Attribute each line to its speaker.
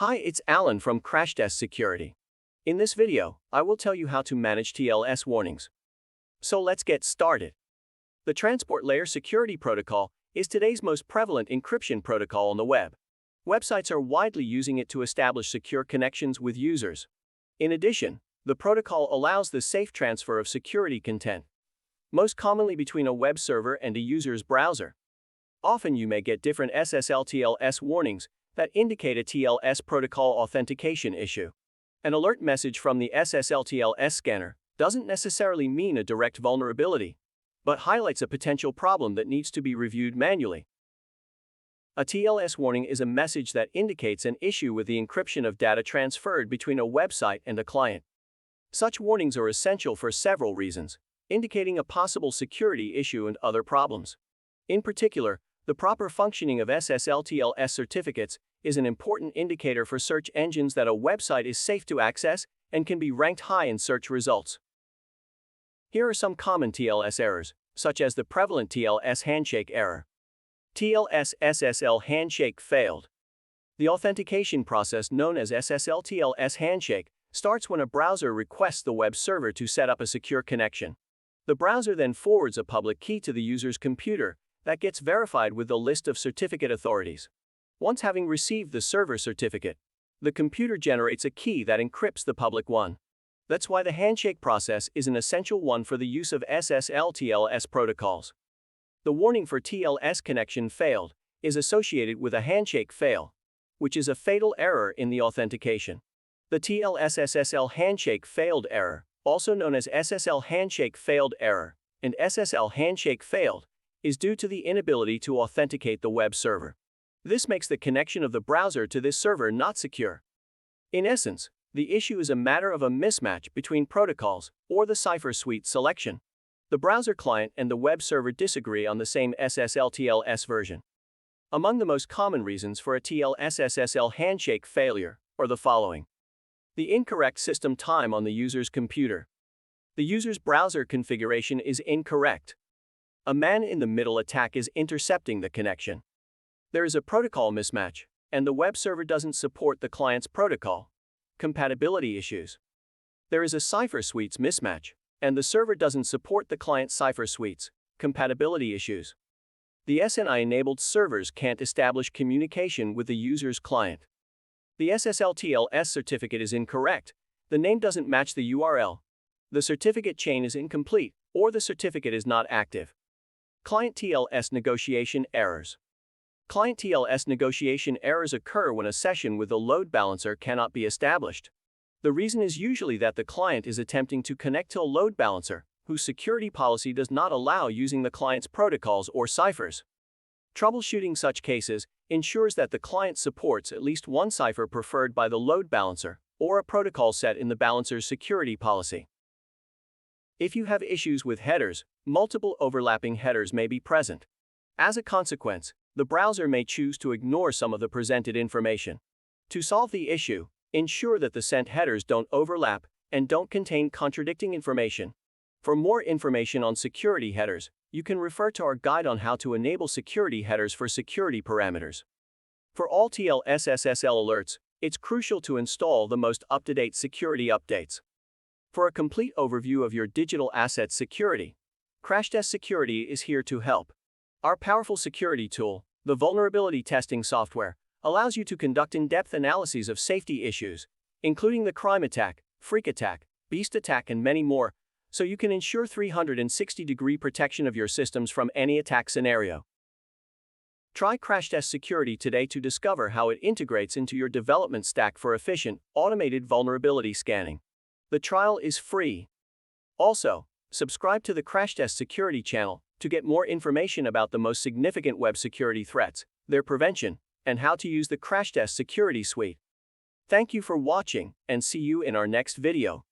Speaker 1: Hi, it's Alan from Crashtest Security. In this video, I will tell you how to manage TLS warnings. So let's get started. The Transport Layer Security Protocol is today's most prevalent encryption protocol on the web. Websites are widely using it to establish secure connections with users. In addition, the protocol allows the safe transfer of security content, most commonly between a web server and a user's browser. Often you may get different SSL TLS warnings that indicate a TLS protocol authentication issue. An alert message from the SSL TLS scanner doesn't necessarily mean a direct vulnerability, but highlights a potential problem that needs to be reviewed manually. A TLS warning is a message that indicates an issue with the encryption of data transferred between a website and a client. Such warnings are essential for several reasons, indicating a possible security issue and other problems. In particular, the proper functioning of SSL TLS certificates is an important indicator for search engines that a website is safe to access and can be ranked high in search results. Here are some common TLS errors, such as the prevalent TLS handshake error. TLS SSL handshake failed. The authentication process known as SSL TLS handshake starts when a browser requests the web server to set up a secure connection. The browser then forwards a public key to the user's computer that gets verified with the list of certificate authorities. Once having received the server certificate, the computer generates a key that encrypts the public one. That's why the handshake process is an essential one for the use of SSL TLS protocols. The warning for TLS connection failed is associated with a handshake fail, which is a fatal error in the authentication. The TLS SSL handshake failed error, also known as SSL handshake failed error, and SSL handshake failed, is due to the inability to authenticate the web server. This makes the connection of the browser to this server not secure. In essence, the issue is a matter of a mismatch between protocols or the cipher suite selection. The browser client and the web server disagree on the same SSL TLS version. Among the most common reasons for a TLS SSL handshake failure are the following: the incorrect system time on the user's computer. The user's browser configuration is incorrect. A man-in-the-middle attack is intercepting the connection. There is a protocol mismatch, and the web server doesn't support the client's protocol. Compatibility issues. There is a cipher suites mismatch, and the server doesn't support the client's cipher suites. Compatibility issues. The SNI-enabled servers can't establish communication with the user's client. The SSL TLS certificate is incorrect. The name doesn't match the URL. The certificate chain is incomplete, or the certificate is not active. Client TLS negotiation errors. Client TLS negotiation errors occur when a session with a load balancer cannot be established. The reason is usually that the client is attempting to connect to a load balancer, whose security policy does not allow using the client's protocols or ciphers. Troubleshooting such cases ensures that the client supports at least one cipher preferred by the load balancer, or a protocol set in the balancer's security policy. If you have issues with headers, multiple overlapping headers may be present. As a consequence, the browser may choose to ignore some of the presented information. To solve the issue, ensure that the sent headers don't overlap and don't contain contradicting information. For more information on security headers, you can refer to our guide on how to enable security headers for security parameters. For all TLS SSL alerts, it's crucial to install the most up-to-date security updates. For a complete overview of your digital asset security, Crashtest Security is here to help. Our powerful security tool, the vulnerability testing software, allows you to conduct in-depth analyses of safety issues, including the crime attack, freak attack, beast attack, and many more, so you can ensure 360-degree protection of your systems from any attack scenario. Try Crashtest Security today to discover how it integrates into your development stack for efficient, automated vulnerability scanning. The trial is free. Also, subscribe to the Crashtest Security Channel to get more information about the most significant web security threats, their prevention, and how to use the Crashtest Security Suite. Thank you for watching, and see you in our next video.